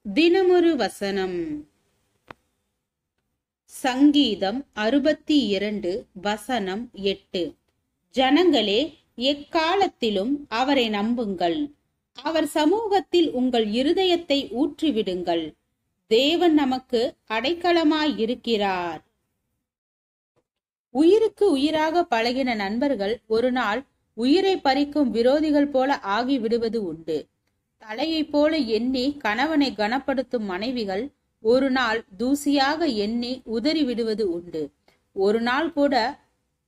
தினமொரு வசனம். சங்கீதம் 62 வசனம் 8. ஜனங்களே, எக்காலத்திலும் அவரை நம்புங்கள். அவர் சமூகத்தில் உங்கள் இருதயத்தை ஊற்றிவிடுங்கள். தேவன் நமக்கு அடைக்கலமாயிருக்கிறார். உயிருக்கு உயிராக பழகின நண்பர்கள் ஒரு நாள் உயிரை பறிக்கும் விரோதிகள் போல ஆகி விடுவது உண்டு. தலையை போல எண்ணி கணவனை கனப்படுத்தும் மனைவிகள் ஒரு நாள் தூசியாக எண்ணி உதறி விடுவது உண்டு. ஒரு நாள் கூட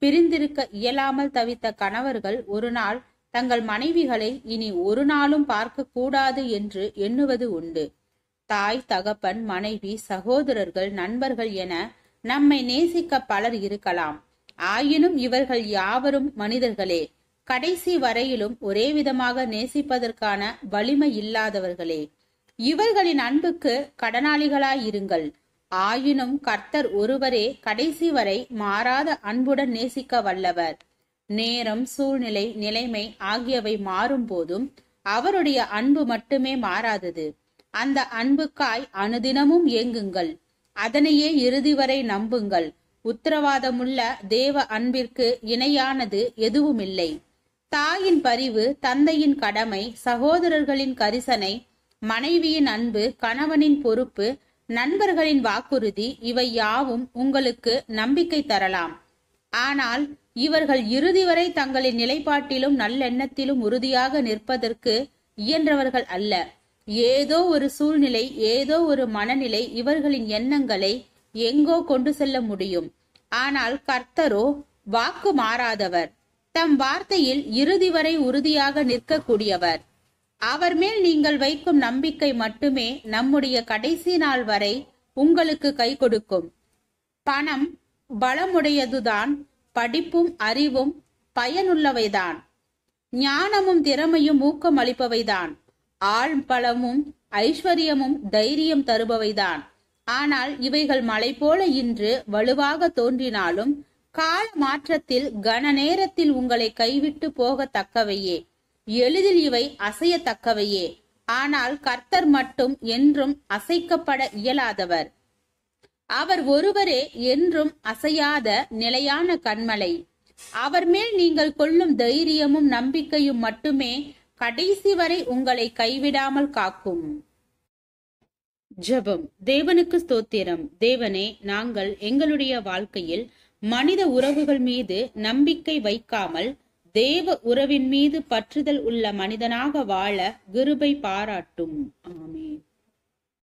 பிரிந்திருக்க இயலாமல் தவித்த கணவர்கள் ஒரு நாள் தங்கள் மனைவிகளை இனி ஒரு நாளும் பார்க்க கூடாது என்று எண்ணுவது உண்டு. தாய், தகப்பன், மனைவி, சகோதரர்கள், நண்பர்கள் என நம்மை நேசிக்க பலர் இருக்கலாம். ஆயினும் இவர்கள் யாவரும் மனிதர்களே. கடைசி வரையிலும் ஒரே விதமாக நேசிப்பதற்கான வலிமை இல்லாதவர்களே. இவர்களின் அன்புக்கு கடனாளிகளாயிருங்கள். ஆயினும் கர்த்தர் ஒருவரே கடைசி வரை மாறாத அன்புடன் நேசிக்க வல்லவர். நேரம், சூழ்நிலை, நிலைமை ஆகியவை மாறும் போதும் அவருடைய அன்பு மட்டுமே மாறாதது. அந்த அன்புக்காய் அனுதினமும் ஏங்குங்கள். அதனையே இறுதி வரை நம்புங்கள். உத்தரவாதமுள்ள தேவ அன்பிற்கு இணையானது எதுவுமில்லை. தாயின் பரிவு, தந்தையின் கடமை, சகோதரர்களின் கரிசனை, மனைவியின் அன்பு, கணவனின் பொறுப்பு, நண்பர்களின் வாக்குறுதி இவை யாவும் உங்களுக்கு நம்பிக்கை தரலாம். ஆனால் இவர்கள் இறுதி வரை தங்களின் நிலைப்பாட்டிலும் நல்லெண்ணத்திலும் உறுதியாக நிற்பதற்கு இயன்றவர்கள் அல்ல. ஏதோ ஒரு சூழ்நிலை, ஏதோ ஒரு மனநிலை இவர்களின் எண்ணங்களை எங்கோ கொண்டு செல்ல முடியும். ஆனால் கர்த்தரோ வாக்கு மாறாதவர். தம் வார்த்தையில் இறுதி வரை உறுதியாக நிற்கக்கூடியவர். அவர் மேல் நீங்கள் வைக்கும் நம்பிக்கை மட்டுமே நம்முடைய கடைசி நாள் வரை உங்களுக்கு கை கொடுக்கும். பணம் பலமுடையதுதான், படிப்பும் அறிவும் பயனுள்ளவைதான், ஞானமும் திறமையும் ஊக்கம் அளிப்பவைதான், ஆள் பலமும் ஐஸ்வர்யமும் தைரியம் தருபவைதான். ஆனால் இவைகள் மலை போல இன்று வலுவாக தோன்றினாலும் கால மாற்றத்தில் கன நேரத்தில் உங்களை கைவிட்டு போகத்தக்கவையே. எளிதில் இவை அசையத்தக்கவையே. ஆனால் கர்த்தர் மட்டும் என்றும் அசைக்கப்பட இயலாதவர். அவர் ஒருவரே என்றும் அசையாத நிலையான கன்மலை. அவர் மேல் நீங்கள் கொள்ளும் தைரியமும் நம்பிக்கையும் மட்டுமே கடைசி வரை உங்களை கைவிடாமல் காக்கும். ஜெபம். தேவனுக்கு ஸ்தோத்திரம். தேவனே, நாங்கள் எங்களுடைய வாழ்க்கையில் மனித உறவுகள் மீது நம்பிக்கை வைக்காமல் தேவ உறவின் மீது பற்றுதல் உள்ள மனிதனாக வாழ கிருபை பாராட்டும். ஆமென்.